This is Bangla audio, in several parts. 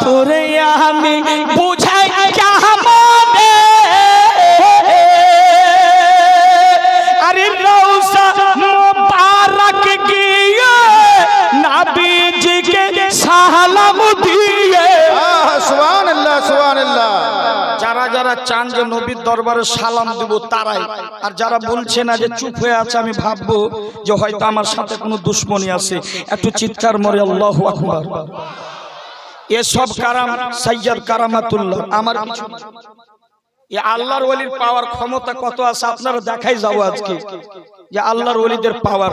তোরে আমি বুঝাই কেমনে আরে রওজা মুবারক গিয়ে নবীজিকে সালাম দিয়ে সুবহানাল্লাহ সুবহানাল্লাহ। যারা যারা চান যে নবীর দরবারে সালাম দিব তারাই, আর যারা বলছে না যে চুপ হয়ে আছে আমি ভাববো যে হয়তো আমার সাথে কোনো দুশ্মনী আছে, একটু চিৎকার মরে আল্লাহু আকবার। এসব কারাম সাইয়্যিদ কারামাতুল্লাহ আমার কিছু না। এ আল্লাহর ওলির পাওয়ার ক্ষমতা কত আছে আপনারা দেখাই যাও আজকে যে আল্লাহর ওলিদের পাওয়ার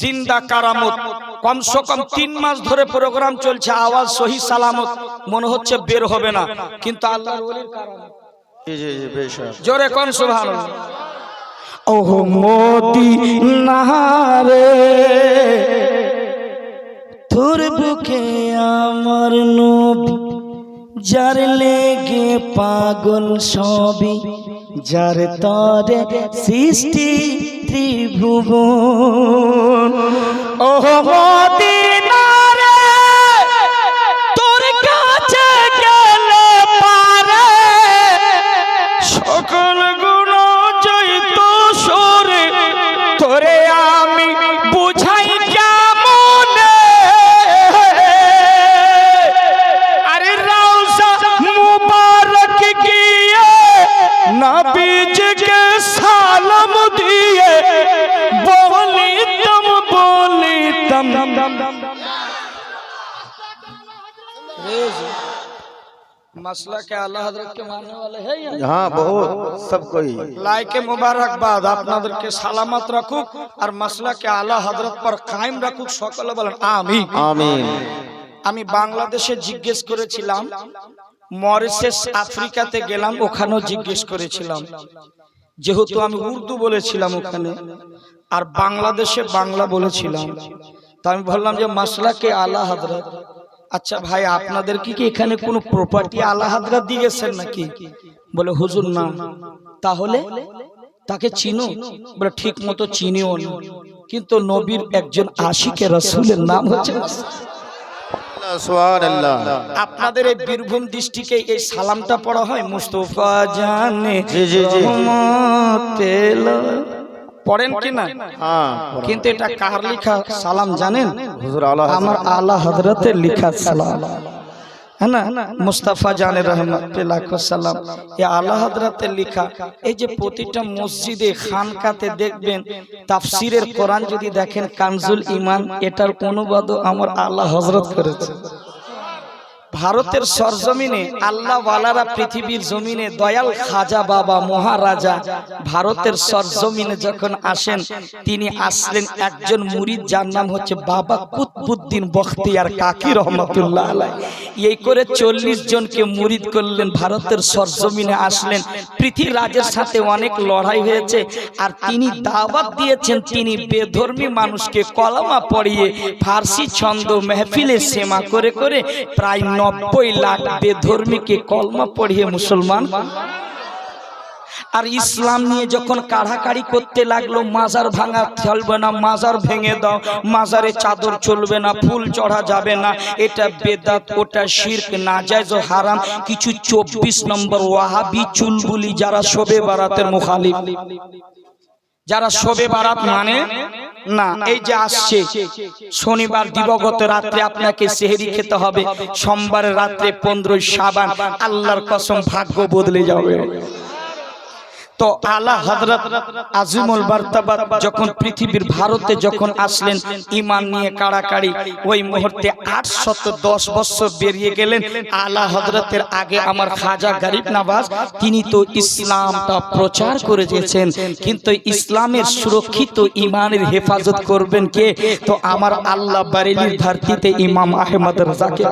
জিন্দা কারামত। কমসে কম 3 মাস ধরে প্রোগ্রাম চলছে, আওয়াজ সহি সালামত, মনে হচ্ছে বের হবে না, কিন্তু আল্লাহর ওলির কারামত। জি জি জি বেশক। জোরে কোন সুবহানাল্লাহ। ওহ মদিনারে তোর বুকে আমার নবী, যার লেগে পাগল সবই, যার তরে সৃষ্টি ত্রিভুবন। ওহ মদিনারে তোর কাছে গেলে পারে সকল গুণ জয়িত সরে, তোরে আমি বুঝাই কেমনে আরে রওজা মুবারক গিয়ে নবীজিকে সালাম দিয়ে বলিতাম मसला के आला हजरत के मानने वाले हैं हाँ बहुत सब कोई लाइके मुबारकबाद আপনাদেরকে সালামত রাখুক আর মাসলা কে আলা হযরত पर কায়েম রাখুক, সকলে বলেন আমিন আমিন। আমি বাংলাদেশে জিজ্ঞেস করেছিলাম, মরিশাস আফ্রিকাতে গেলাম, ওখানেও জিজ্ঞেস করেছিলাম, যেহেতু আমি উর্দু বলেছিলাম ওখানে আর বাংলাদেশে বাংলা বলেছিলাম, তো আমি বললাম যে মাসলা কে আলা হযরত, আচ্ছা ভাই আপনাদের কি এখানে কোনো প্রপার্টি আলা হযরত দিয়ে গেছেন নাকি? বলে হুজুর না। তাহলে তাকে চিনো? বলে ঠিক মতো চিনিও না, কিন্তু নবীর একজন আশিকে রাসূলের নাম হচ্ছে সুবহানাল্লাহ। আপনাদের এই বীরভূম ডিস্ট্রিক্টে এই সালামটা পড়া হয় মুস্তাফা জানে জি জি জি রহমতেল, পড়েন কি না? হ্যাঁ কিন্তু এটা কার লেখা সালাম জানেন? হুজুর আলা আমার আলা হযরতের লেখা সালাম, है ना, মুস্তাফা জানে রহমতুল্লাহ সালাম, এই আলা হযরতের লেখা। এই যে প্রতিটা মসজিদে খানকাতে দেখবেন তাফসিরের কোরআন যদি দেখেন কানজুল ঈমান, এটার অনুবাদও আমার আলা হযরত করেছে। ভারতের সরজমিনে আল্লাহ ওয়ালারা পৃথিবীর জমিনে দয়াল খাজা বাবা মহারাজা ভারতের সরজমিনে যখন আসেন, তিনি আসলেন একজন মুরিদ যার নাম হচ্ছে বাবা কুতবুদ্দিন বখতিয়ার কাকি রহমতুল্লাহ আলাইহি। এই করে 40 জনকে মুরিদ করলেন, ভারতের সরজমিনে আসলেন। পৃথিবীরাজের সাথে অনেক লড়াই হয়েছে আর তিনি দাওয়াত দিয়েছেন, তিনি বেধর্মী মানুষকে কলমা পড়িয়ে ফার্সি ছন্দ মেহফিলে সেমা করে করে প্রায় 90 লাখ বেধর্মীকে কলমা পড়িয়ে মুসলমান। আর ইসলাম নিয়ে যখন কাড়াকাড়ি করতে লাগলো, মাজার ভাঙা চলবে না, মাজার ভেঙে দাও, মাজারে চাদর চলবে না, ফুল চড়া যাবে না, এটা বেদাত, ওটা শিরক, নাজায়েজ ও হারাম। কিছু 24 নম্বর ওয়াহাবি চুলবুলি যারা শবে বারাতের মুখালিফ, যারা শবে বারাত মানে না, এই যে আসছে শনিবার দিবগত রাত্রে আপনাকে সেহরি খেতে হবে, সোমবার রাত্রে 15 শাবান, আল্লাহর কসম ভাগ্য বদলে যাবে। তো আলা হযরত আজিমুল মারতাবা যখন পৃথিবীর ভারতে যখন আসলেন ঈমান নিয়ে কাড়াকাড়ি, ওই মুহূর্তে 810 বছর বেরিয়ে গেলেন। আলা হযরতের আগে আমার খাজা গরিব নওয়াজ, তিনি তো ইসলামটা প্রচার করে দিয়েছেন, কিন্তু ইসলামের সুরক্ষিত ঈমানের হেফাজত করবেন কে? তো আমার আল্লাহ বারেলির ধরতিতে ইমাম আহমদ রাজাকে।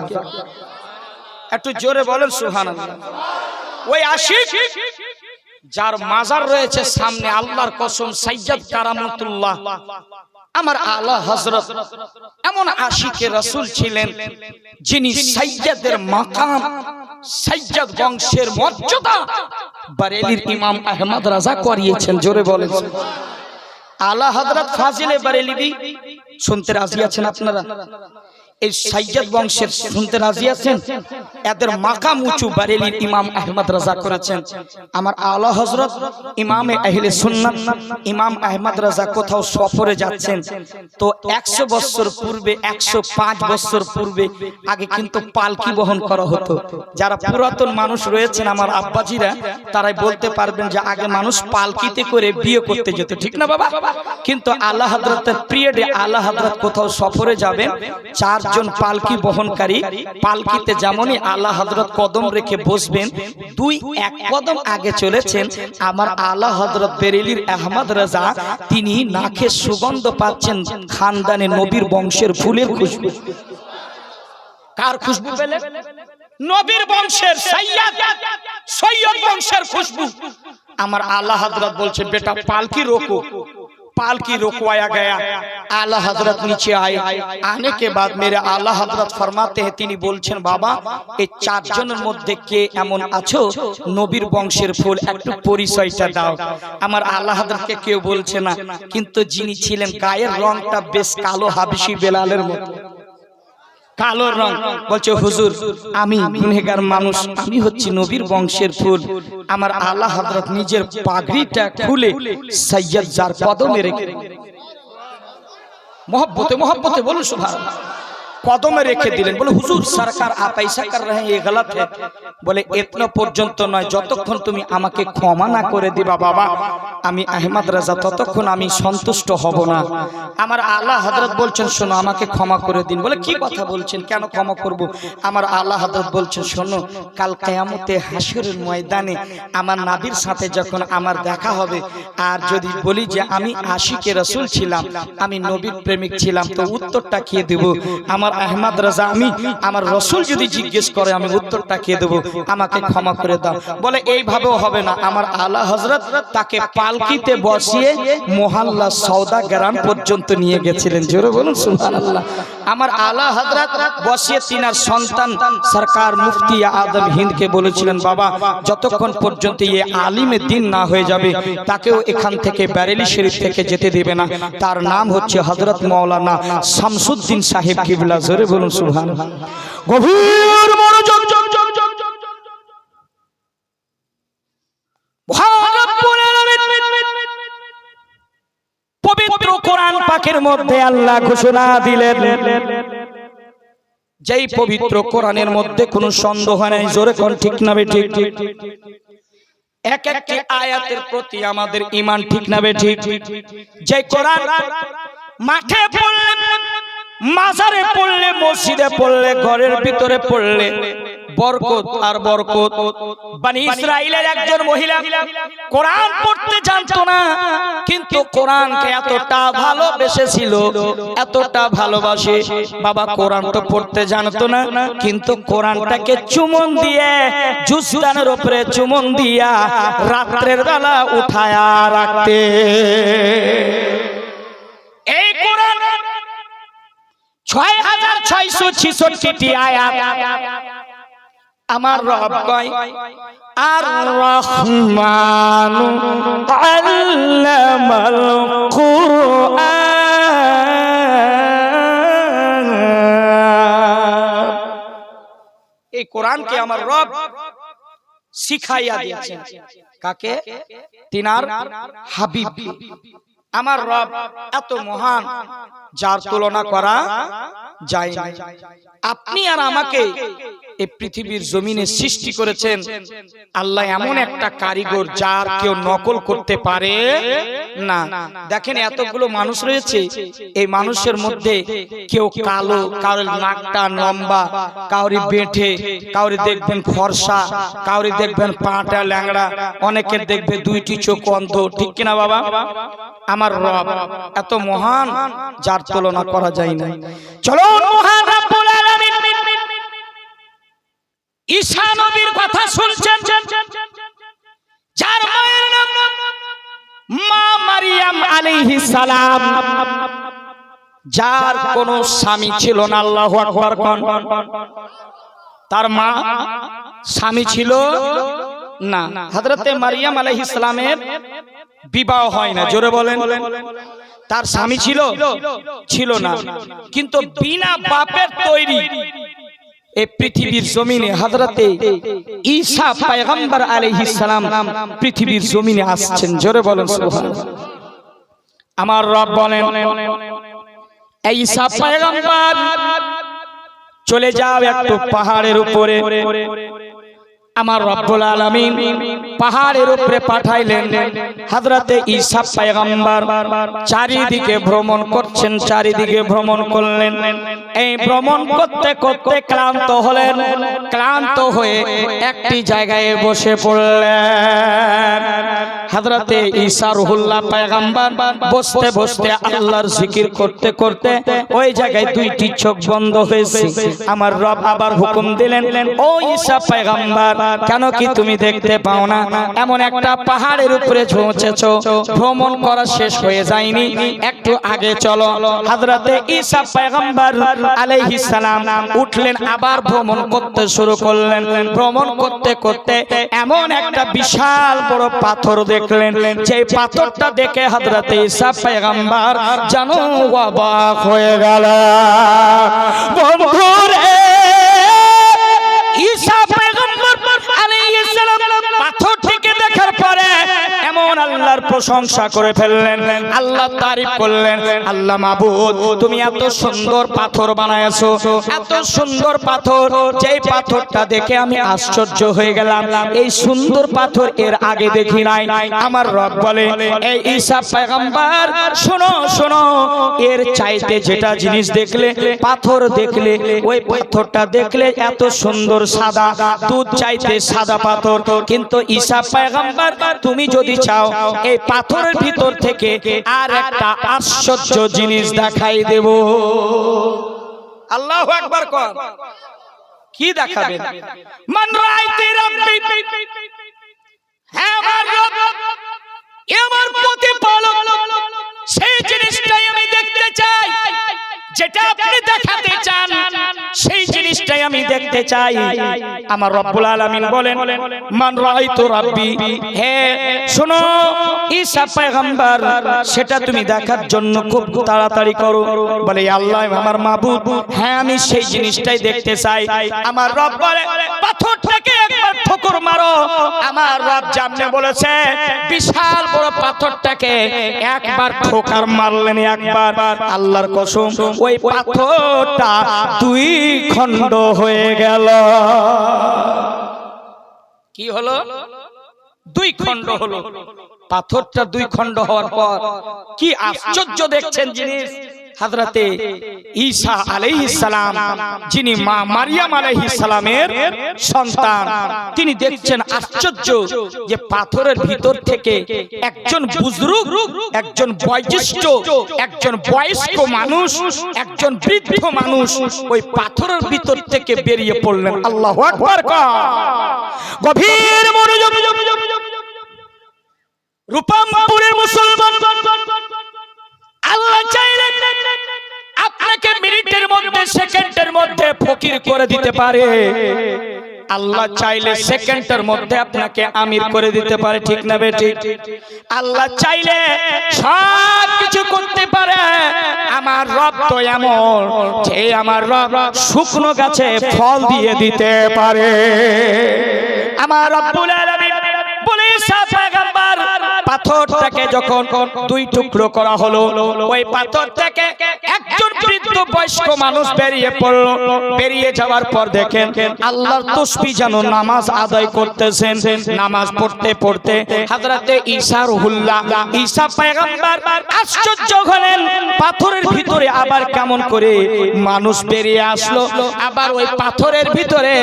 একটু জোরে বলেন সুবহানাল্লাহ। ওই আশিক যার মাজার রয়েছে সামনে, আল্লাহর কসম সাইয়্যিদ কারামাতুল্লাহ আমার আলা হযরত এমন আশিকে রাসূল ছিলেন যিনি সাইয়্যিদের মাকাম, সাইয়্যিদ বংশের মর্যাদা বারেলির ইমাম আহমদ রাজা করিয়েছেন। জোরে বলেন আলা হযরত ফাজিলে বারেলিবি। শুনতে রাজি আছেন আপনারা? এই সাইয়্যদ বংশের শুনতে রাজি আছেন? এদের মাকাম উঁচু বারেলির ইমাম আহমদ রাজা করেছেন। আমার আলা হযরত ইমামে আহলে সুন্নাত ইমাম আহমদ রাজা কোথাও সফরে যাচ্ছেন, তো 100 বছর পূর্বে 105 বছর পূর্বে আগে কিন্তু পালকি বহন করা হতো। যারা পুরাতন মানুষ রয়েছেন আমার আব্বাজিরা, তারাই বলতে পারবেন যে আগে মানুষ পালকিতে করে বিয়ে করতে যেত, ঠিক না বাবা? কিন্তু আলা হযরতের পিরিয়ডে আলা হযরত কোথাও সফরে যাবেন, 4 জন পালকি বহনকারী, পালকিতে যেমনই আলা হযরত কদম রেখে বসবেন, 2-1 কদম আগে চলেছেন আমার আলা হযরত বেরেলির আহমদ রাজা, তিনি নাকে সুগন্ধ পাচ্ছেন খানদানে নবীর বংশের ফুলের খুশবু। কার খুশবু পেলেন? নবীর বংশের সৈয়দ বংশের খুশবু। আমার আলা হযরত বলছে বেটা पालकी रोको, पालकी रुकवाया गया। आला हजरत नीचे आए, आने के बाद मेरे आला हजरत फरमाते हैं, তিনি বলছেন বাবা এই 4 জনের মধ্যে কে এমন আছো নবীর বংশের ফুল, একটু পরিচয়টা দাও। আমার আলা হযরতকে কেউ বলছে না, কিন্তু যিনি ছিলেন গায়ের রংটা বেশ কালো, হাবশি বেলালের মতো কালো রং, বলছে হুজুর আমি গুনাহগার মানুষ, আমি হচ্ছি নবীর বংশের ফুল। আমার আলা হযরত নিজের পাগড়িটা খুলে সৈয়দ জার কদমে রেখে, मोहब्बते मोहब्बते बोलो सुभान, कदमे रेखे दिलेन। बोले हुजूर सरकार आप ऐसा कर रहे हैं, ये गलत है। बोले इतना पर्यंत नय, যতক্ষণ তুমি আমাকে ক্ষমা না করে দিবা বাবা আমি আহমদ রাজা ততক্ষণ আমি সন্তুষ্ট হব না। আমার আলা হযরত বলছেন শোনো আমাকে ক্ষমা করে দিন। বলে কি কথা বলছেন, কেন ক্ষমা করব? আমার আলা হযরত বলছেন শোনো কাল কিয়ামতে হাসরের ময়দানে আমার নবীর সাথে যখন আমার দেখা হবে, আর যদি বলি যে আমি আশিকে রাসূল ছিলাম, আমি নবীর প্রেমিক ছিলাম, তো উত্তরটা কি দেব? আমার আহমদ রাজা আমি আমার রাসূল যদি জিজ্ঞেস করে আমি উত্তরটা কি দেব? আমাকে ক্ষমা করে দাও। বলে এইভাবেও হবে না। আমার আলা হযরত তাকে পালকিতে বসিয়ে মোহাল্লা সওদা গ্রাম পর্যন্ত নিয়ে গেছিলেন। জোরে বলুন সুবহানাল্লাহ। আমার আলা হযরত বসিয়ে তিনার সন্তান সরকার মুফতি আজম হিন্দকে বলেছিলেন বাবা যতক্ষণ পর্যন্ত এই আলিমে দ্বীন না হয়ে যাবে তাকেও এখান থেকে বেরেলি শরীফ থেকে যেতে দেবে না। তার নাম হচ্ছে হযরত মাওলানা শামসুদ্দিন সাহেব কিবলা। জোরে বলুন সুবহানাল্লাহ। গভীর মনোযোগ। পবিত্র কোরআন পাকের মধ্যে আল্লাহ ঘোষণা দিলেন, যেই পবিত্র কোরআনের মধ্যে কোনো সন্দেহ নেই, জোরে কোন ঠিক না বেঠিক? এক একটি আয়াতের প্রতি আমাদের ঈমান ঠিক না বেঠিক? যে কোরআন মাঠে পড়লে, মাজারে পড়লে, মসজিদে পড়লে, ঘরের ভিতরে পড়লে বরকত আর বরকত। বনি ইসরাইলের একজন মহিলা কোরআন পড়তে জানতো না, কিন্তু কোরআনকে এতটা ভালোবেসেছিল, এতটা ভালোবাসে বাবা। কোরআন তো পড়তে জানতো না, কিন্তু কোরআনটাকে চুমন দিয়ে জুসদানের উপরে চুমন দিয়া রাত্রের বেলা উঠায়া রাখতে। এই কোরআন 6666টি আয়াত। আমার রব কয় আর রহমানু আল্লামাল কুরআন। এই কোরআনকে আমার রব শিখাইয়া দিয়েছেন। কাকে? তিনার হাবিব। আমার রব এত মহান যার তুলনা করা যায় না। আপনি আর আমাকে এই পৃথিবীর জমিনে সৃষ্টি করেছেন আল্লাহ এমন একটা কারিগর যার কেউ নকল করতে পারে না। দেখেন এতগুলো মানুষ রয়েছে, এই মানুষের মধ্যে কেউ কালো, কারোর নাকটা লম্বা, কাউরি বেঁটে, কাউরি দেখবেন ফর্সা, কাউরি দেখবেন পাটা ল্যাংড়া, অনেকের দেখবে 2টি চোখ অন্ধ, ঠিক কিনা বাবা? আমার রব এত মহান যার তুলনা করা যায় না। চলো মহান রব্বুল আলামিন ঈসা নবীর কথা শুনছেন, যার মায়ের নাম মা মারিয়াম আলাইহিস সালাম, যার কোনো স্বামী ছিল না। আল্লাহু আকবার কোন? তার মা স্বামী ছিল না। হযরতে মারিয়াম আলাইহিস সালামের বিবাহ হয় না। জোরে বলেন। তার স্বামী ছিল না, কিন্তু বিনা বাপের তৈরি এই পৃথিবীর জমিনে হযরতে ঈসা পয়গম্বর আলাইহিস সালাম পৃথিবীর জমিনে আসছেন। জোরে বলেন সুবহানাল্লাহ। আমার রব বলেন, এই ঈসা পয়গম্বর চলে যাও একটু পাহাড়ের উপরে। আমার রব্বুল আলামিন পাহাড়ের উপরে পাঠাইলেন। হযরতে ঈসা পয়গম্বর চারিদিকে ভ্রমণ করছেন, চারিদিকে ভ্রমণ করলেন। এই ভ্রমণ করতে করতে ক্লান্ত হলেন। ক্লান্ত হয়ে একটি জায়গায় বসে পড়লেন। হযরতে ঈসা রুহুল্লাহ পয়গম্বর বসতে বসতে আল্লাহর জিকির করতে করতে ওই জায়গায় দুইটি চোখ বন্ধ হয়েছে। আমার রব আবার হুকুম দিলেন, ও ঈসা পয়গম্বর, কেন কি তুমি দেখতে পাও না? এমন একটা পাহাড়ের উপরে পৌঁছেছো, ভ্রমণ করা শেষ হয়ে যায়নি, একটু আগে চলো। হযরতে ঈসা পয়গম্বর আলাইহিস সালাম উঠলেন, আবার ভ্রমণ করতে শুরু করলেন। ভ্রমণ করতে করতে এমন একটা বিশাল বড় পাথর দেখলেন, যে পাথরটা দেখে হযরতে ঈসা পয়গম্বর যেন অবাক হয়ে গেল। বন্ধুরে, ঈসা পয়গম্বর আলাইহিস সালাম পাথরটিকে দেখার পরে এমন আল্লাহর প্রশংসা করে ফেললেন, আল্লাহ তারিফ করলেন। আল্লাহ মাবুদ, তুমি এত সুন্দর পাথর বানায়ছো, এত সুন্দর পাথর, যেই পাথরটা দেখে আমি আশ্চর্য হয়ে গেলাম। এই সুন্দর পাথর এর আগে দেখি নাই। আমার রব বলে, এই ঈসা পয়গম্বর শোনো শোনো, এর চাইতে যেটা জিনিস দেখলে, পাথর দেখলে, ওই পাথরটা দেখলে এত সুন্দর সাদা, দুধ চাইতে সাদা পাথর। কিন্তু ঈসা পয়গম্বর, তুমি যদি চাও এই পাথরের ভিতর থেকে আর একটা আশ্চর্য জিনিস দেখাই দেব। আল্লাহু আকবার কর। কি দেখাবেন? মান রাআইতি রাব্বি, হ্যাঁ আমার রব, আমার প্রতিপালক, সেই জিনিসটাই আমি দেখতে চাই, যেটা আপনি দেখাতে চান সেই জিনিসটাই আমি দেখতে চাই। আমার রব্বুল আলামিন বলেন, মান রাআইতু রাব্বি, হে শোনো ঈসা পয়গম্বর, সেটা তুমি দেখার জন্য খুব তাড়াতাড়ি করো। বলে, আল্লাহ আমার মাবুদ, হ্যাঁ আমি সেই জিনিসটাই দেখতে চাই। আমার রব বলে, পাথরটাকে একবার ঠোকর মারো। আমার রব জানতে বলেছে, বিশাল বড় পাথরটাকে একবার ঠোকার মারলেন, একবার। আল্লাহর কসম, ওই পাথরটা দুই খণ্ড হয়ে গেল। কি হলো? দুই খণ্ড হলো। পাথরটা দুই খণ্ড হওয়ার পর কি আশ্চর্য দেখছেন জিনিস। হযরতে ঈসা আলাইহিস সালাম, যিনি মা মারিয়াম আলাইহিস সালামের সন্তান, তিনি দেখছেন আশ্চর্য যে পাথরের ভিতর থেকে একজন বুজরুগ, একজন বয়োজ্যেষ্ঠ, একজন বয়স্ক মানুষ, একজন বৃদ্ধ মানুষ ওই পাথরের ভিতর থেকে বেরিয়ে পড়লেন। আল্লাহু আকবার। গভীর মনোযোগ। রূপমপুরের মুসলমান, আল্লাহ চাইলেন আপনাকে মিনিটের মধ্যে, সেকেন্ডের মধ্যে ফকির করে দিতে পারে। আল্লাহ চাইলে সেকেন্ডের মধ্যে আপনাকে আমির করে দিতে পারে, ঠিক না বেঠিক? আল্লাহ চাইলে সব কিছু করতে পারে। আমার রব তো এমন যে আমার রব শুকনো গাছে ফল দিয়ে দিতে পারে। আমার রব্বুল আলামিন বলে, ঈসা পয়গম্বর, পাথরটাকে যখন দুই টুকরো করা হলো, ওই পাথর থেকে একজন বৃদ্ধ বয়স্ক মানুষ বেরিয়ে পড়লো। বেরিয়ে যাওয়ার পর দেখেন আল্লাহর তাসবিহ যেন নামাজ আদায় করতেছেন। নামাজ পড়তে পড়তে হযরতে ঈসা রুহুল্লাহ, ঈসা পয়গম্বর আশ্চর্য হলেন, পাথরের ভিতরে আবার কেমন করে মানুষ বেরিয়ে আসলো। আবার ওই পাথরের ভিতরে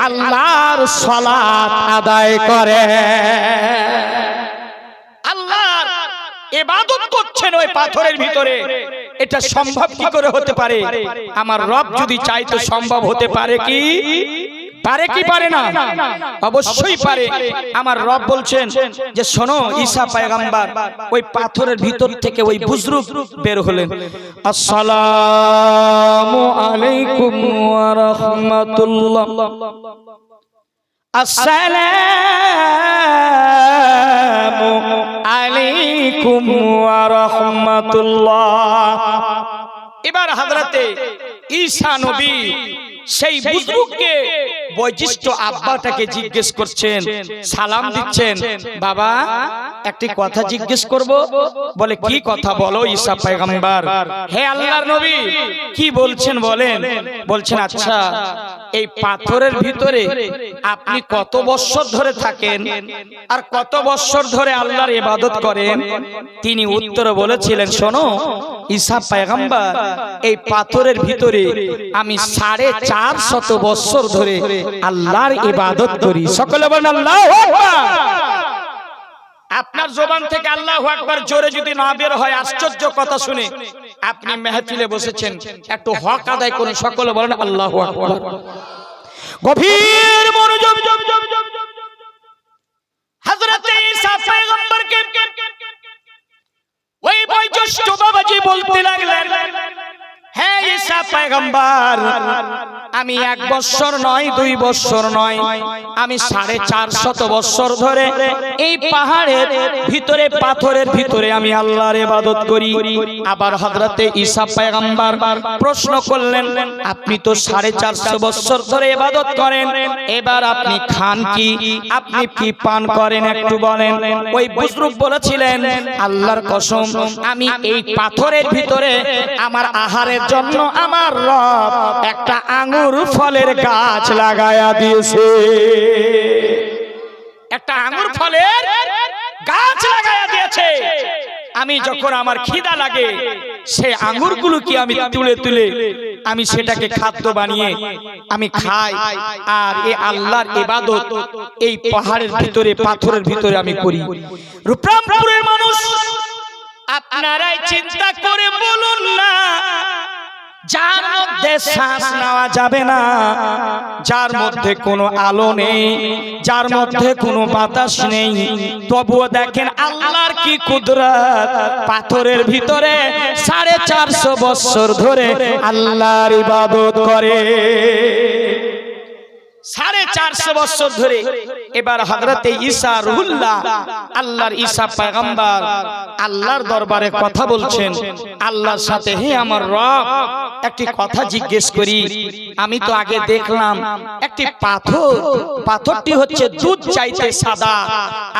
আল্লাহর সালাত আদায় করে, আল্লাহর ইবাদত করছেন ওই পাথরের ভিতরে। এটা সম্ভব কি করে হতে পারে? আমার রব যদি চাইতো সম্ভব হতে পারে কি? পারে কি পারে না? অবশ্যই পারে। আমার রব বলছেন যে শোনো, ঈসা পয়গম্বর ওই পাথরের ভিতর থেকে ওই বুজরুগ বের হলেন। আসসালামু আলাইকুম ওয়া রাহমাতুল্লাহ। আসসালামু আলাইকুম ওয়া রাহমাতুল্লাহ। এবার হযরতে ঈসা নবী সেই বুজরুগকে বয়োজ্যেষ্ঠ আব্বাটাকে জিজ্ঞেস করছেন, সালাম দিচ্ছেন, বাবা একটি কথা জিজ্ঞেস করব। বলে কি কথা বলো ঈসা পয়গম্বর। হে আল্লাহর নবী কি বলছেন বলেন। বলছেন আচ্ছা এই পাথরের ভিতরে আপনি কত বছর ধরে থাকেন আর কত বছর ধরে আল্লাহর ইবাদত করেন। তিনি উত্তরে বলেছিলেন, শোনো ঈসা পয়গম্বর এই পাথরের ভিতরে আমি 450 বছর ধরে আল্লাহর ইবাদত করি। সকলে বলেন আল্লাহু আকবার। আপনার জবান থেকে আল্লাহু আকবার জোরে যদি না বের হয়, আশ্চর্য কথা শুনে আপনি মেহফিলে বসেছেন, একটু হক আদায় করুন। সকলে বলেন আল্লাহু আকবার। গভীর মনোযোগ। হযরত ঈসা পয়গম্বরকে ওই বয়োজ্যেষ্ঠ বাবাজি বলতে লাগলেন, হে ঈসা পয়গম্বর আমি 1 বছর নয় 2 বছর নয়, আমি 450 বছর ধরে এই পাহাড়ের ভিতরে পাথরের ভিতরে আমি আল্লাহর ইবাদত করি। আবার হযরতে ঈসা পয়গম্বর প্রশ্ন করলেন, আপনি তো 450 বছর ধরে ইবাদত করেন, এবার আপনি খান কি, আপনি কি পান করেন একটু বলেন। ওই বুজরুগ বলেছিলেন, আল্লাহর কসম আমি এই পাথরের ভিতরে আমার আহারের জন্য আমার রব একটা আঙ্গুর ফলের গাছ লাগায়া দিয়েছে। একটা আঙ্গুর ফলের গাছ লাগায়া দিয়েছে। আমি যখন আমার খিদা লাগে সেই আঙ্গুরগুলো কি আমি তুলে তুলে আমি সেটাকে খাদ্য বানিয়ে আমি খাই। আর এই আল্লাহর ইবাদত এই পাহাড়ের ভিতরে পাথরের ভিতরে আমি করি। রূপরামপুরের মানুষ আপনারাই চিন্তা করে বলুন না, যার মধ্যে শ্বাস নেওয়া যাবে না, যার মধ্যে কোনো আলো নেই, যার মধ্যে কোনো বাতাস নেই, তবুও দেখেন আল্লাহর কি কুদরত, পাথরের ভিতরে 450 বছর ধরে আল্লাহর ইবাদত করে। 450 বছর ধরে। এবার হযরতে ঈসা রুহুল্লাহ আল্লাহর ঈসা পয়গম্বর আল্লাহর দরবারে কথা বলছেন আল্লাহর সাথে, হে আমার রব একটি কথা জিজ্ঞেস করি। আমি তো আগে দেখলাম একটি পাথর, পাথরটি হচ্ছে দুধ চাইতে সাদা,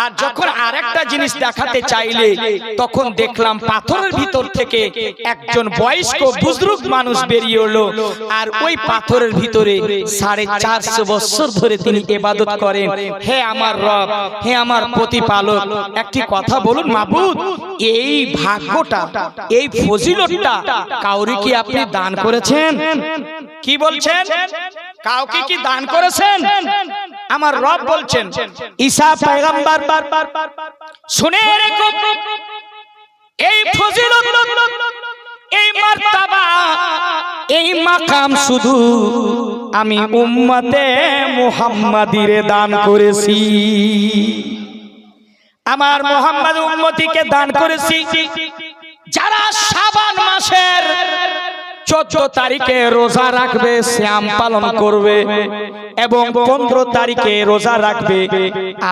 আর যখন আরেকটা জিনিস দেখাতে চাইলে তখন দেখলাম পাথরের ভিতর থেকে একজন বয়স্ক বুজরুগ মানুষ বেরিয়ে এলো, আর ওই পাথরের ভিতরে 450 বছর ধরে তিনি ইবাদত করেন। হে আমার রব, হে আমার প্রতিপালক একটি কথা বলুন মাবুদ, এই ভাগ্যটা এই ফজিলতটা কাউকে কি আপনি দান করেছেন? কি বলছেন? কাউকে কি দান করেছেন? আমার রব বলছেন, ঈসা পয়গম্বর শুনে রেখো, এই ফজিলত এই মার্তাবা এই মাকাম শুধু আমি উম্মতে মুহাম্মাদিরে দান করেছি, আমার মুহাম্মদ উম্মতিকে দান করেছি। যারা শাবান মাসের 14 তারিখে রোজা রাখবে, সিয়াম পালন করবে এবং 15 তারিখে রোজা রাখবে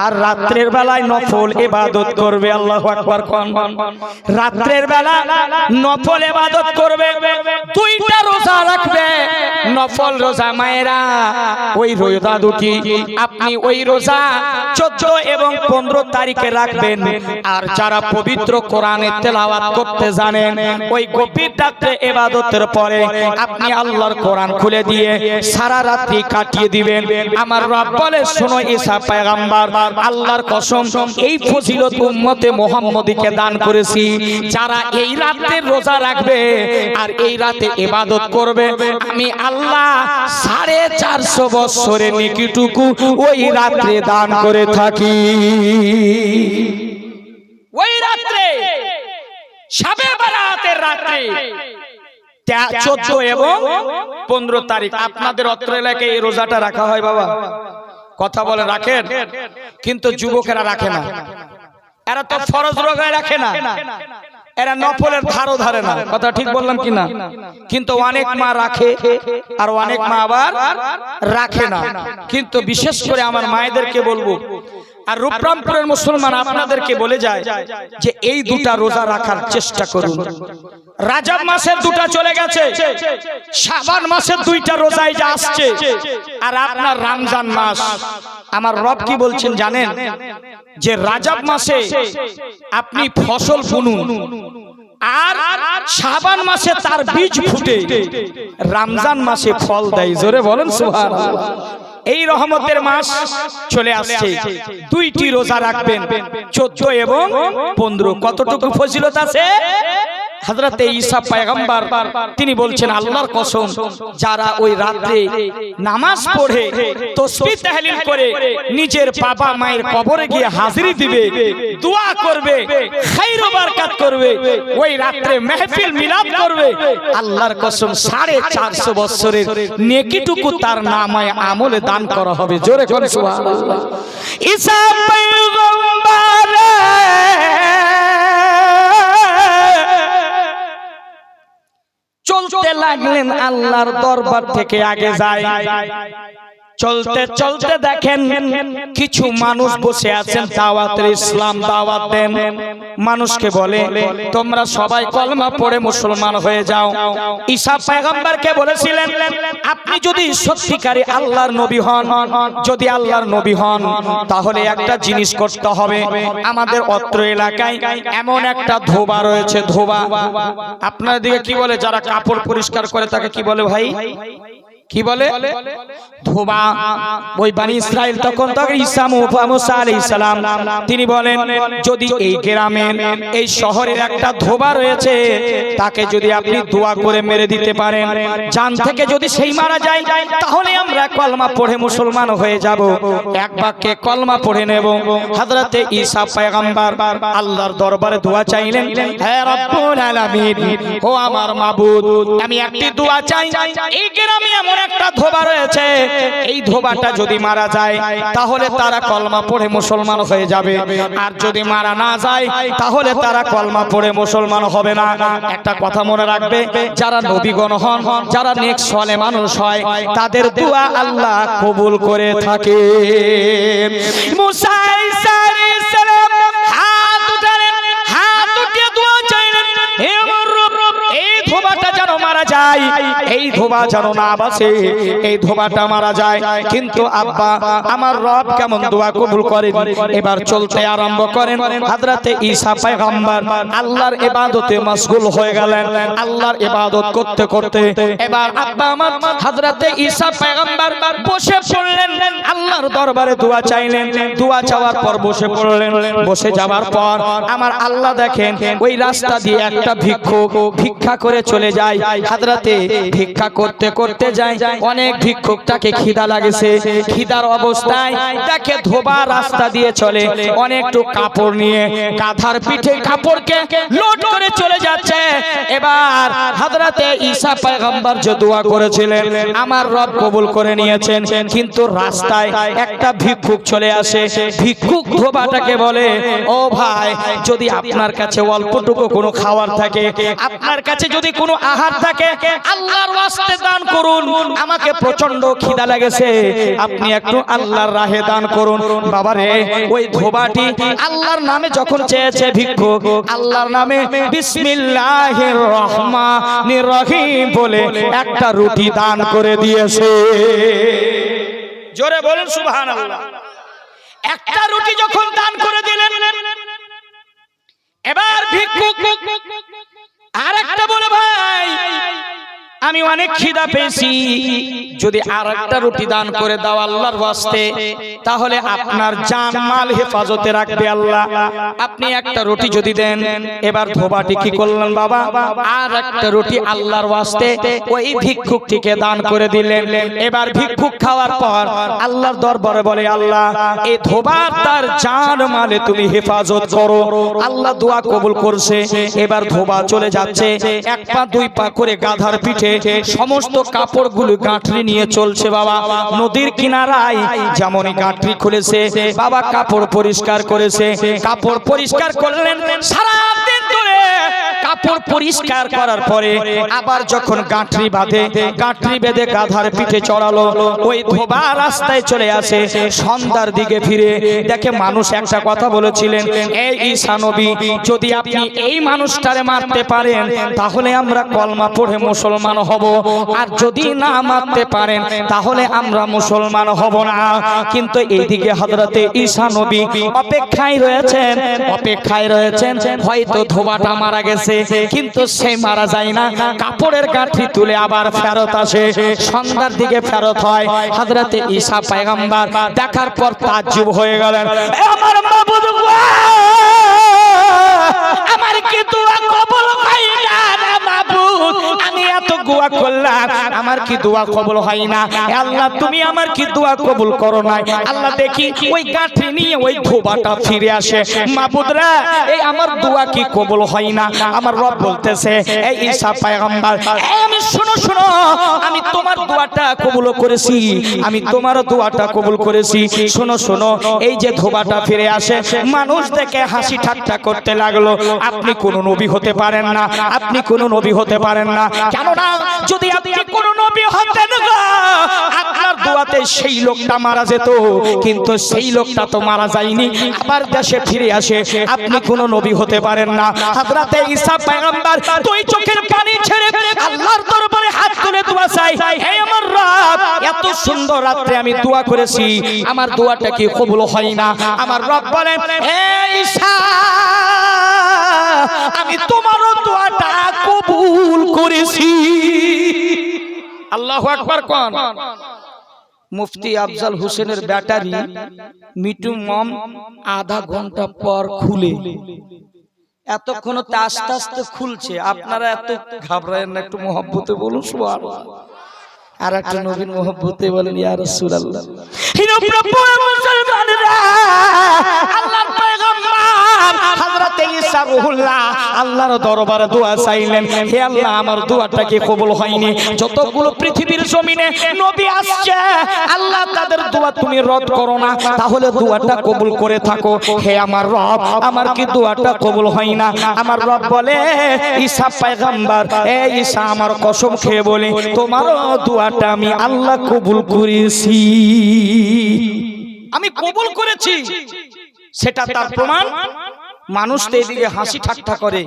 আর রাত্রের বেলায় নফল ইবাদত করবে। আল্লাহু আকবার কোন। রাত্রের বেলা নফল ইবাদত করবে, 2টা রোজা রাখবে নফল রোজা। মায়েরা ওই রোজা দুটি আপনি ওই রোজা 14 এবং 15 তারিখে রাখবেন। আর যারা পবিত্র কোরআনে তেলাওয়াত করতে জানেন, ওই গভীর রাতে ইবাদতের পরে আপনি আল্লাহর কোরআন খুলে দিয়ে সারা রাত্রি কাটিয়ে দিবেন। আমার রব বলে, শোনো ঈসা পয়গম্বর আল্লাহর কসম এই ফজিলত উম্মতে মুহাম্মদীকে দান করেছি। যারা এই রাতে রোজা রাখবে আর এই রাতে ইবাদত করবে, আমি আল্লাহ 450 বছরের নেকিটুকু ওই রাতে দান করে থাকি। ওই রাতে শবে বরাতের রাতে 14 এবং 15 তারিখ আপনাদের অত্র এলাকায় এই রোজাটা রাখা হয়। বাবা কথা বলে রাখেন, কিন্তু যুবকেরা রাখে না, এরা তো ফরজ রোজায় রাখে না, এরা নফলের ধারও ধারে না, কথা ঠিক বললাম কিনা? কিন্তু অনেক মা রাখে আর অনেক মা আবার রাখে না। কিন্তু বিশেষ করে আমার মায়েদেরকে বলবো, আর রূপরামপুরের মুসলমান আপনাদেরকে বলে যায় যে এই দুটা রোজা রাখার চেষ্টা করুন। রাজব মাসের দুটা চলে গেছে, শাবান মাসের দুইটা রোজাই যা আসছে, আর আপনার রমজান মাস। আমার রব কি বলছেন জানেন? যে রাজব মাসে আপনি ফসল বুনুন, আর শাবান মাসে তার বীজ ফুটে রমজান মাসে ফল দেয়। জোরে বলেন সুবহানাল্লাহ। এই রহমতের মাস চলে আসছে, দুইটি রোজা রাখবেন, 14 এবং 15। কতটুকু ফজিলত আছে? হযরতে ঈসা পয়গম্বর তিনি বলছেন, আল্লাহর কসম, যারা ওই রাতে নামাজ পড়ে তাসবিহ তাহলিল করে নিজের বাবা মায়ের কবরে গিয়ে হাজিরি দিবে, দোয়া করবে, খাইর ও বরকত করবে, ওই রাতে মাহফিল মিলাদ করবে, আল্লাহর কসম 450 বছরের নেকিটুকু তার নামায় আমলে দান করা হবে। জোরে করে সুবহানাল্লাহ। ঈসা পয়গম্বর চলতে লাগলেন, আল্লাহর দরবার থেকে আগে যায়। চলতে চলতে দেখেন কিছু মানুষ বসে আছেন, দাওয়াতের ইসলাম দাওয়াত দেন। মানুষকে বলে, তোমরা সবাই কলমা পড়ে মুসলমান হয়ে যাও। ঈসা পয়গম্বরকে বলেছিলেন, আপনি যদি সত্যিকারী আল্লাহর নবী হন, যদি আল্লাহর নবী হন, তাহলে একটা জিনিস করতে হবে। আমাদের অত্র এলাকায় এমন একটা ধোবা রয়েছে, ধোবা। আপনার দিকে কি বলে? যারা কাপড় পরিষ্কার করে তাকে কি বলে ভাই? কি বলে? ধোবা। ওই বনি ইসরাইল তখন তো ঈসা মুসা আলাইহিস সালাম তিনি বলেন, যদি এই গ্রামে এই শহরের একটা ধোবা রয়েছে, তাকে যদি আপনি দোয়া করে মেরে দিতে পারেন, জান থেকে যদি সেই মারা যায়, তাহলে আমরা কলমা পড়ে মুসলমান হয়ে যাব। এক বাক্যে কলমা পড়ে নেব। হযরতে ঈসা পয়গম্বর আল্লাহর দরবারে দোয়া চাইলেন, হে রব্বুল আলামিন, ও আমার মাবুদ, আমি একটি দোয়া চাই। এই গ্রামে এমন একটা ধোবা রয়েছে, এই ধোবাটা যদি মারা যায়, তাহলে তারা কলমা পড়ে মুসলমান হয়ে যাবে, আর যদি মারা না যায়, তাহলে তারা কলমা পড়ে মুসলমান হবে না। একটা কথা মনে রাখবে, যারা নবীগণ হন, যারা নেক সালেহ মানুষ হয়, তাদের দোয়া আল্লাহ কবুল করে থাকে। মুসা আলাইহিস সালাম হাত উঠালেন, হাত উঠিয়ে দোয়া চাইলেন, হে আমার রব, এই ধোবাটা যেন মারা যায়, এই ধোবা যেন না বাঁচে, এই ধোবাটা মারা যায়। কিন্তু আব্বা, আমার রব কেমন দোয়া কবুল করেন। এবার চলতে আরম্ভ করেন। হযরতে ঈসা পয়গম্বর আল্লাহর ইবাদতে মশগুল হয়ে গেলেন। আল্লাহর ইবাদত করতে করতে এবার আব্বা আমার হযরতে ঈসা পয়গম্বর বসে পড়লেন, আল্লাহর দরবারে দোয়া চাইলেন। দোয়া চাওয়ার পর বসে পড়লেন। বসে যাওয়ার পর আমার আল্লাহ দেখেন ওই রাস্তা দিয়ে একটা ভিক্ষুক ভিক্ষা করে চলে যায়। হযরতে ভিক্ষা করতে করতে যায়, অনেক ভিক্ষুকটাকে খিদা লাগেছে। খিদার অবস্থায় দেখে ধোবা রাস্তা দিয়ে চলে, অনেকটু কাপড় নিয়ে কাঁধার পিঠে কাপড়কে লোড করে চলে যাচ্ছে। এবার হযরতে ঈসা পয়গম্বর যে দোয়া করেছিলেন, আমার রব কবুল করে নিয়েছেন। কিন্তু রাস্তায় একটা ভিক্ষুক চলে আসে। ভিক্ষুক ধোবাটাকে বলে, ও ভাই, যদি আপনার কাছে অল্পটুকু কোনো খাবার থাকে, আপনার কাছে যদি কোনো আহার থাকে, আল্লাহর ওয়াস্তে দান করুন। আমাকে প্রচন্ড খিদা লেগেছে, আপনি একটু আল্লাহর রাহে দান করুন। বাবারে, ওই ধোবাটি আল্লাহর নামে যখন চেয়েছে ভিক্ষুক, আল্লাহর নামে বিসমিল্লাহির রহমানির রহিম বলে একটা রুটি দান করে দিয়েছে। জোরে বলুন সুবহানাল্লাহ। একটা রুটি যখন দান করে দিলেন, এবার ভিক্ষুক আরেকটা বলে, ভাই, আমি অনেক খিদা পেয়েছি, যদি আর একটা রুটি দান করে দাও আল্লাহর ওয়াস্তে, তাহলে আপনার জান মাল হেফাজতে রাখবে আল্লাহ। আপনি একটা রুটি যদি দেন। এবার ধোবাটি কি করলেন বাবা, আর একটা রুটি আল্লাহর ওয়াস্তে ওই ভিক্ষুকটিকে দান করে দিলেন। এবার ভিক্ষুক খাওয়ার পর আল্লাহর দরবারে বলে, আল্লাহ, এই ধোবার তার জান মালে তুমি হেফাজত করো। আল্লাহ দোয়া কবুল করছে। এবার ধোবা চলে যাচ্ছে, এক পা দুই পা করে গাধার পিঠে সমস্ত কাপড়গুলো গাঁঠরি নিয়ে চলছে। বাবা, নদীর কিনারায় যেমনই গাঁঠরি খুলেছে, বাবা কাপড় পরিষ্কার করেছে। কাপড় পরিষ্কার করলেন, সারা দিন ধরে কাপড় পরিষ্কার করার পরে আবার যখন গাঁটরি বেঁধে গাধার পিঠে চড়ালো, ওই ধোবা রাস্তায় চলে আসে। সন্ধ্যার দিকে ফিরে দেখে মানুষ একটা কথা বলেছিলেন, এই ঈসা নবী, যদি আপনি এই মানুষটারে মারতে পারেন তাহলে আমরা কলমা পড়ে মুসলমান হব, আর যদি না মারতে পারেন তাহলে আমরা মুসলমান হব না। কিন্তু এইদিকে হযরতে ঈসা নবী অপেক্ষায় রয়েছেন, হয়তো ধোবাটা মারা গেছে, কিন্তু সে মারা যায় না। কাপড়ের গাঁঠি তুলে আবার ফেরত আসে। সন্ধ্যার দিকে ফেরত হয়। হযরতে ঈসা পয়গম্বর দেখার পর তাজ্জুব হয়ে গেলেন, আমার মাবুদ গো, আমার কি দোয়া কবুল হয় না মাবুদ? আমি এত দোয়া করলাম, আমার কি দোয়া কবুল হয় না? আল্লাহ তুমি আমার কি দোয়া কবুল করো না? আল্লাহ দেখি ওই গাঁঠি নিয়ে ওই ধোবাটা ফিরে আসে। মাবুদরা, এই আমার দোয়া কি কবুল হয় না? আমার রব বলতেছে, এই ঈসা পয়গম্বর, আমি শোনো, আমি তোমার দোয়াটা কবুল করেছি, আমি তোমার দোয়াটা কবুল করেছি। শোনো, এই যে ধোবাটা ফিরে আসে, মানুষ দেখে হাসি ঠাট্টা করতে লাগলো। আপনি কোন নবী হতে পারেন না, আপনি কোন নবী হতে পারেন না। কেননা যদি আপনি কোন নবী হতেন গো, আপনার দোয়াতে সেই লোকটা মারা যেত, কিন্তু সেই লোকটা তো মারা যায়নি, আবার দেশে ফিরে আসে। আপনি কোন নবী হতে পারেন না। হযরতে ঈসা পয়গম্বর দুই চোখের পানি ছেড়ে আল্লাহর দরবারে হাত তুলে দোয়া চাই, হে আমার রব, এত সুন্দর রাতে আমি দোয়া করেছি, আমার দোয়াটা কি কবুল হয় না? আমার রব বলেন, হে ঈসা, আমি তোমার দোয়াটা কবুল করেছি। আল্লাহু আকবার কোন? মুফতি আফজাল হোসেনের ব্যাটারি মিটু মম আধা ঘন্টা পর খুলে, এতক্ষণ আস্তে আস্তে খুলছে। আপনারা এত ঘাবড়ায়েন না, একটু মহব্বতে বলুন সুবহানাল্লাহ। আর একটা নবীর মহব্বতে বলেন ইয়া রাসূলুল্লাহ। মুসলমানরা, আল্লাহর পয়গম্বর হযরতে ঈসা রূহুল্লাহ আল্লাহর দরবারে দোয়া চাইলেন, হে আল্লাহ, আমার দোয়াটা কি কবুল হয়নি? যতগুলো পৃথিবীর জমিনে নবী আসছে, আল্লাহ তাদের দোয়া তুমি রদ করো না, তাহলে দোয়াটা কবুল করে থাকো। হে আমার রব, আমার কি দোয়াটা কবুল হয় না? আমার রব বলে, ঈসা পয়গম্বর, এ ঈসা, আমার কসম খেয়ে বলি, তোমারও দোয়াটা আমি আল্লাহ কবুল করেছি, আমি কবুল করেছি। সেটা তার প্রমাণ। মানুষ তো এদিকে হাসি ঠাট্টা করে,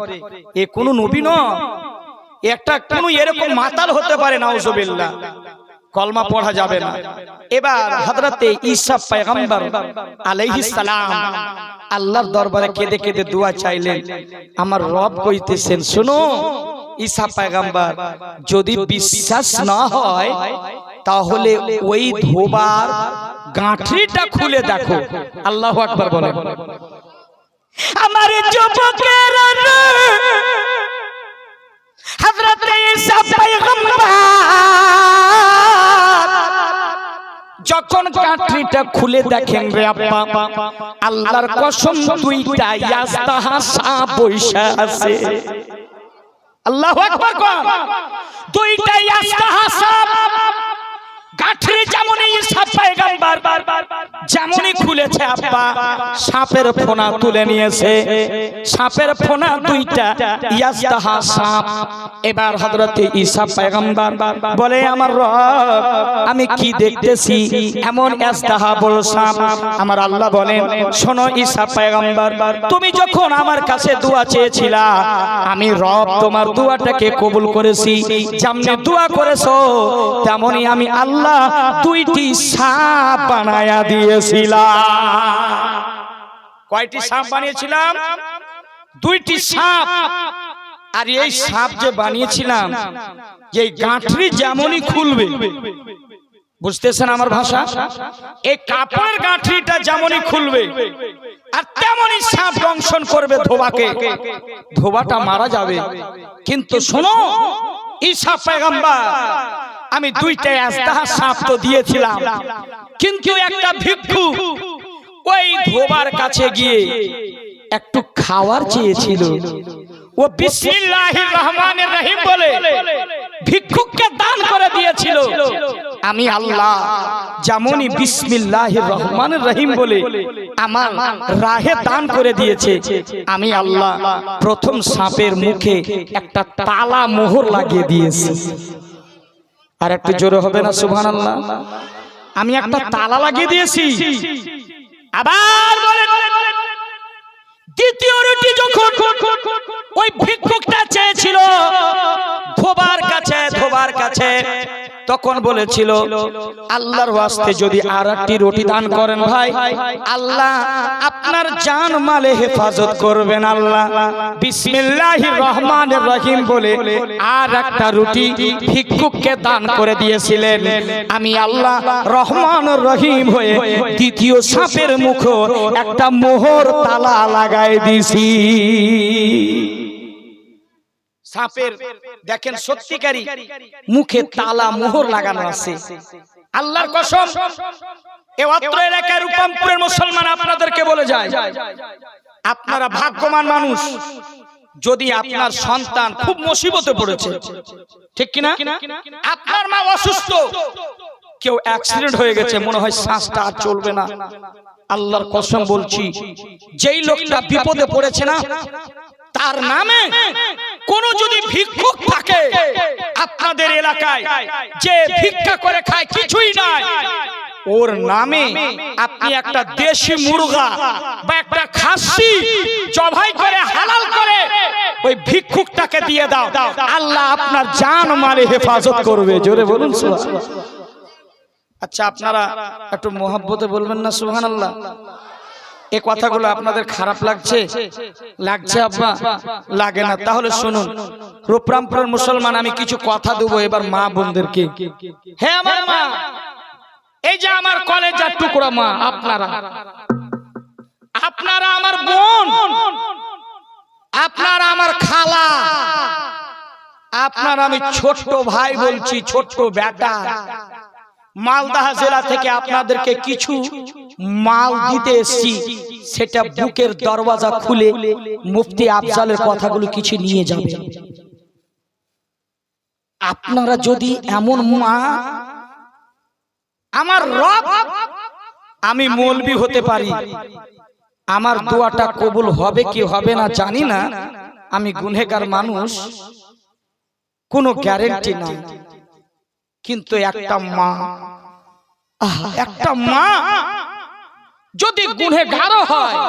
এ কোন নবী নয়, একটা কোন এরকম মাতাল হতে পারে, নাউজুবিল্লাহ, কলমা পড়া যাবে না। এবার হযরতে ঈসা পয়গম্বর আলাইহিস সালাম আল্লাহর দরবারে কেঁদে কেঁদে দোয়া চাইলেন। আমার রব কইতেছেন, শুনো ঈসা পয়গম্বর, যদি বিশ্বাস না হয় তাহলে ওই ধোবার গাঁঠরিটা খুলে দেখো। আল্লাহু আকবার বলেন। আমার যুবকের হযরতে ঈসা পয়গম্বর যখন গাঁঠরিটা খুলে দেখেন রে আব্বা, আল্লাহর কসম, দুইটা ইয়াজদাহা সাপ বৈশা আছে। আল্লাহু আকবার কোন? দুইটা ইয়াজদাহা সাপ গাঁঠরি যেমনই ঈসা পয়গম্বর যেমনই খুলেছে আব্বা, সাপের ফোনা তুলে নিয়েছে। সাপের ফোনা দুইটা ইয়াজদাহা সাপ। এবার হযরতে ঈসা পয়গম্বর বলে, আমার রব, আমি কি দেখতেছি, এমন ইয়াজদাহা বড় সাপ। আমার আল্লাহ বলেন, শোনো ঈসা পয়গম্বর, তুমি যখন আমার কাছে দোয়া চেয়েছিলা, আমি রব তোমার দোয়াটাকে কবুল করেছি। যেমনি দোয়া করেছো তেমনি আমি আল্লাহ দুইটি সাপ বানায়া দিয়েছিলাম। কয়টি সাপ বানিয়েছিলাম? দুইটি সাপ। আর এই সাপ যে বানিয়েছিলাম, এই গাঁঠরি যেমনই খুলবে, বুঝতেছেন আমার ভাষা, এই কাপড়ের গাঁঠরিটা যেমনই খুলবে আর তেমনই সাপ দংশন করবে ধোবাকে, ধোবাটা মারা যাবে। কিন্তু শোনো ঈসা পয়গম্বর, আমি দুইটা ইয়াজদাহা সাপ তো দিয়েছিলাম, কিন্তু একটা ভিক্ষু ওই ধোবার কাছে গিয়ে একটু খাওয়ার চেয়েছিল। ও বিসমিল্লাহির রহমানির রহিম বলে ভিক্ষুককে দান করে দিয়েছিল। আমি আল্লাহ যেমনই বিসমিল্লাহির রহমানির রহিম বলে আমার রাহে দান করে দিয়েছে, আমি আল্লাহ প্রথম সাপের মুখে একটা তালা মোহর লাগিয়ে দিয়েছি। আর একটু জোরে হবে না সুবহানাল্লাহ? আমি একটা তালা লাগিয়ে দিয়েছি। আবার বলেন, দ্বিতীয় রুটি যখন ওই ভিক্ষুকটা চেয়েছিল ধোবার কাছে, তখন বলেছিল আল্লাহর ওয়াস্তে যদি আর একটি রুটি দান করেন ভাই, আল্লাহ আপনার জান মালে হেফাজত করবেন। আল্লাহ বিসমিল্লাহির রহমানির রহিম বলে আর একটা রুটি ভিক্ষুককে দান করে দিয়েছিলেন। আমি আল্লাহ রহমান রহিম হয়ে দ্বিতীয় সাপের মুখে একটা মোহর তালা লাগাই দিছি। সাপের দেখেন সত্যিকারী মুখে তালা মোহর লাগানো আছে। আল্লাহর কসম, এই অত্র এলাকার রূপমপুরের মুসলমান আপনাদেরকে বলে যায়, আপনারা ভাগ্যবান মানুষ যদি আপনার সন্তান খুব মুসিবতে পড়েছে, ঠিক কিনা? আপনার মা অসুস্থ, কেউ অ্যাক্সিডেন্ট হয়ে গেছে, মনে হয় শ্বাসটা আর চলবে না। আল্লাহর কসম বলছি, যেই লোকটা বিপদে পড়েছে না, তার নামে কোন যদি ভিক্ষুক থাকে আপনাদের এলাকায় যে ভিক্ষা করে খায় কিছুই নাই, ওর নামে আপনি একটা দেশি মুরগা বা একটা খাসি জবাই করে হালাল করে ওই ভিক্ষুকটাকে দিয়ে দাও, আল্লাহ আপনার জান মালে হেফাজত করবে। জোরে বলুন সুবহানাল্লাহ। আচ্ছা, আপনারা একটু মোহাব্বতে বলবেন না সুবহানাল্লাহ? এই কথাগুলো আপনাদের খারাপ লাগছে? আব্বা? লাগে না? তাহলে শুনুন, রূপরামপুরের মুসলমান আমি কিছু কথা দেবো এবার মা বোনদেরকে। হে আমার মা, এই যে আমার কলেজের টুকরা মা, আপনারা আমার বোন, আপনারা আমার খালা, আপনারা আমি ছোট্ট ভাই বলছি, ছোট্ট বেটা। মালদহ জেলা থেকে আপনাদেরকে কিছু মাল দিতে এসেছি, সেটা বুকের দরওয়াজা খুলে মুফতি আফজালের কথাগুলো কিছু নিয়ে যাবে। আপনারা যদি এমন মা, আমার রব, আমি মৌলবি হতে পারি, আমার দোয়াটা কবুল হবে কি হবে না জানি না, আমি গুনহেগার মানুষ, কোনো গ্যারান্টি নাই, কিন্তু একটা মা যদি গুনহেগার হয়